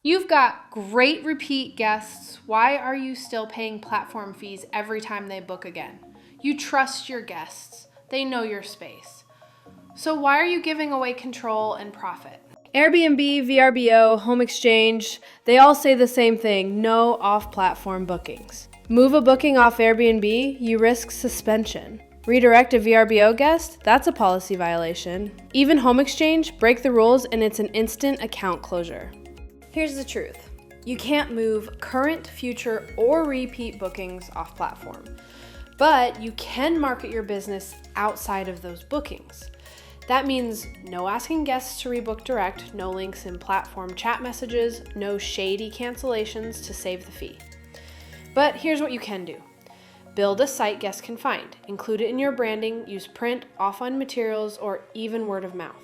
You've got great repeat guests. Why are you still paying platform fees every time they book again? You trust your guests. They know your space. So why are you giving away control and profit? Airbnb, VRBO, HomeExchange, they all say the same thing: no off-platform bookings. Move a booking off Airbnb, you risk suspension. Redirect a VRBO guest, that's a policy violation. Even HomeExchange, break the rules and it's an instant account closure. Here's the truth. You can't move current, future, or repeat bookings off platform, but you can market your business outside of those bookings. That means no asking guests to rebook direct, no links in platform chat messages, no shady cancellations to save the fee. But here's what you can do. Build a site guests can find. Include it in your branding, use print, offline materials, or even word of mouth.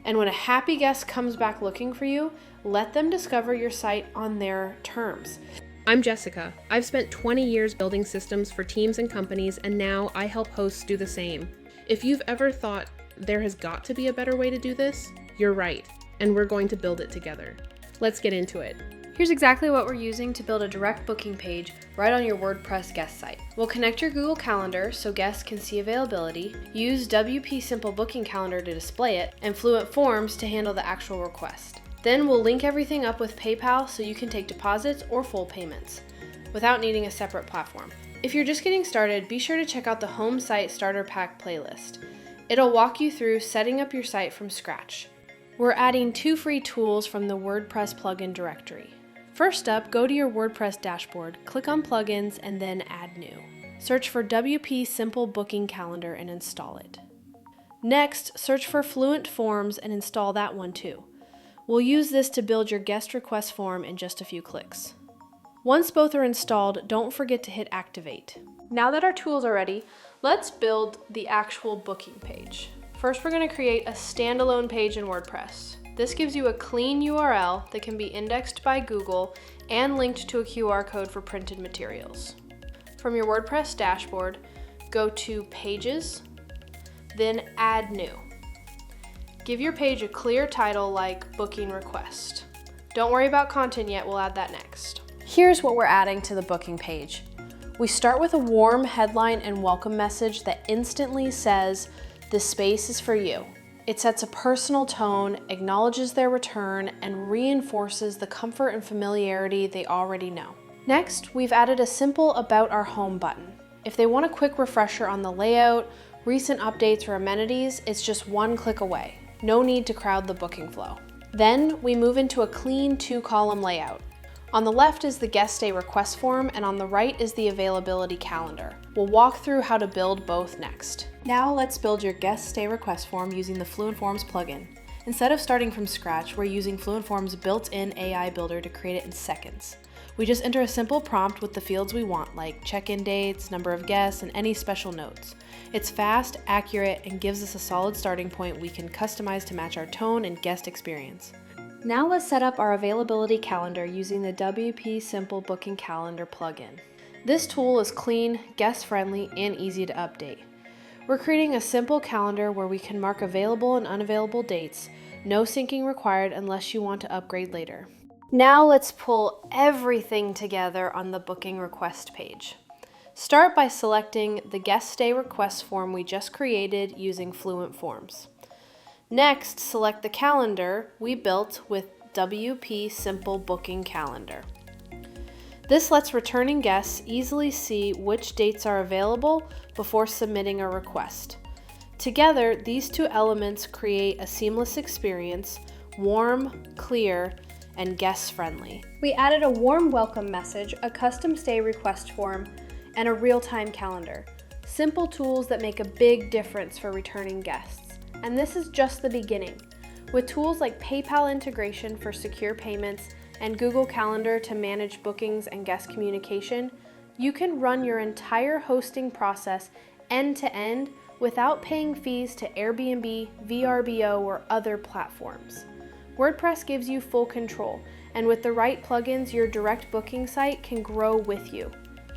And when a happy guest comes back looking for you, let them discover your site on their terms. I'm Jessica. I've spent 20 years building systems for teams and companies, and now I help hosts do the same. If you've ever thought there has got to be a better way to do this, you're right, and we're going to build it together. Let's get into it. Here's exactly what we're using to build a direct booking page right on your WordPress guest site. We'll connect your Google Calendar so guests can see availability, use WP Simple Booking Calendar to display it, and Fluent Forms to handle the actual request. Then we'll link everything up with PayPal so you can take deposits or full payments without needing a separate platform. If you're just getting started, be sure to check out the Home Site Starter Pack playlist. It'll walk you through setting up your site from scratch. We're adding 2 free tools from the WordPress plugin directory. First up, go to your WordPress dashboard, click on Plugins, and then Add New. Search for WP Simple Booking Calendar and install it. Next, search for Fluent Forms and install that one too. We'll use this to build your guest request form in just a few clicks. Once both are installed, don't forget to hit Activate. Now that our tools are ready, let's build the actual booking page. First, we're going to create a standalone page in WordPress. This gives you a clean URL that can be indexed by Google and linked to a QR code for printed materials. From your WordPress dashboard, go to Pages, then Add New. Give your page a clear title like Booking Request. Don't worry about content yet, we'll add that next. Here's what we're adding to the booking page. We start with a warm headline and welcome message that instantly says, "This space is for you." It sets a personal tone, acknowledges their return, and reinforces the comfort and familiarity they already know. Next, we've added a simple About Our Home button. If they want a quick refresher on the layout, recent updates, or amenities, it's just one click away. No need to crowd the booking flow. Then we move into a clean 2-column layout. On the left is the guest stay request form, and on the right is the availability calendar. We'll walk through how to build both next. Now let's build your guest stay request form using the Fluent Forms plugin. Instead of starting from scratch, we're using Fluent Forms' built-in AI builder to create it in seconds. We just enter a simple prompt with the fields we want, like check-in dates, number of guests, and any special notes. It's fast, accurate, and gives us a solid starting point we can customize to match our tone and guest experience. Now let's set up our availability calendar using the WP Simple Booking Calendar plugin. This tool is clean, guest-friendly, and easy to update. We're creating a simple calendar where we can mark available and unavailable dates, no syncing required unless you want to upgrade later. Now let's pull everything together on the booking request page. Start by selecting the guest stay request form we just created using Fluent Forms. Next, select the calendar we built with WP Simple Booking Calendar. This lets returning guests easily see which dates are available before submitting a request. Together, these 2 elements create a seamless experience, warm, clear, and guest-friendly. We added a warm welcome message, a custom stay request form, and a real-time calendar. Simple tools that make a big difference for returning guests. And this is just the beginning. With tools like PayPal integration for secure payments and Google Calendar to manage bookings and guest communication, you can run your entire hosting process end-to-end without paying fees to Airbnb, VRBO, or other platforms. WordPress gives you full control, and with the right plugins, your direct booking site can grow with you.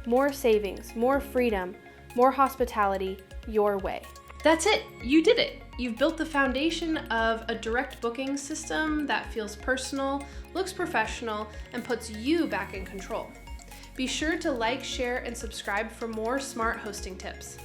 More savings, more freedom, more hospitality, your way. That's it! You did it! You've built the foundation of a direct booking system that feels personal, looks professional, and puts you back in control. Be sure to like, share, and subscribe for more smart hosting tips.